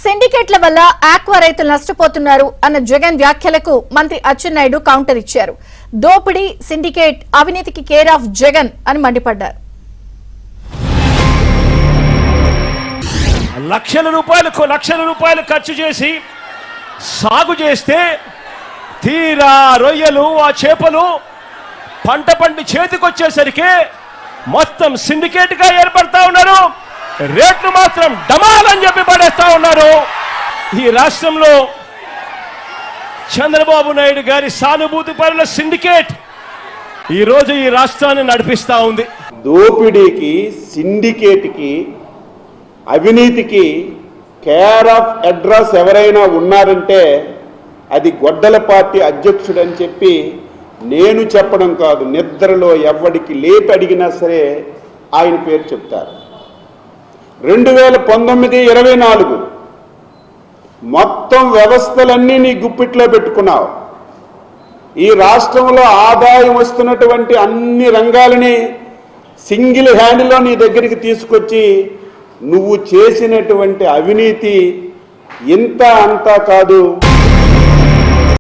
సిండికేట్ల వల్ల ఆక్వా రైతులు నష్టపోతున్నారు అన్న జగన్ వ్యాఖ్యలకు మంత్రి అచ్చెన్నాయుడు కౌంటర్ ఇచ్చారు. దోపిడీ, సిండికేట్, అవినీతికి కేర్ ఆఫ్ జగన్ అని మండిపడ్డారు. లక్షల రూపాయలు ఖర్చు చేసి సాగు చేస్తే తీరా రొయ్యలు ఆ చేపలు పంట పండి చేతికొచ్చేసరికి మొత్తం సిండికేట్ గా ఏర్పడతా ఉన్నారు. రేట్లు మాత్రం డమాలని చెప్పి పడేస్తా ఉన్నారు. ఈ రాష్ట్రంలో చంద్రబాబు నాయుడు గారి సానుభూతి పరుల సిండికేట్ ఈ రోజు ఈ రాష్ట్రాన్ని నడిపిస్తా ఉంది. దోపిడీకి, సిండికేట్కి, అవినీతికి కేర్ ఆఫ్ అడ్రస్ ఎవరైనా ఉన్నారంటే అది గొడ్డల పార్టీ అధ్యక్షుడు అని చెప్పి నేను చెప్పడం కాదు, నిద్రలో ఎవడికి లేపి అడిగినా సరే ఆయన పేరు చెప్తారు. 2019-24 మొత్తం వ్యవస్థలన్నీ నీ గుప్పిట్లో పెట్టుకున్నావు. ఈ రాష్ట్రంలో ఆదాయం వస్తున్నటువంటి అన్ని రంగాలని సింగిల్ హ్యాండ్లో నీ దగ్గరికి తీసుకొచ్చి నువ్వు చేసినటువంటి అవినీతి ఇంత అంతా కాదు.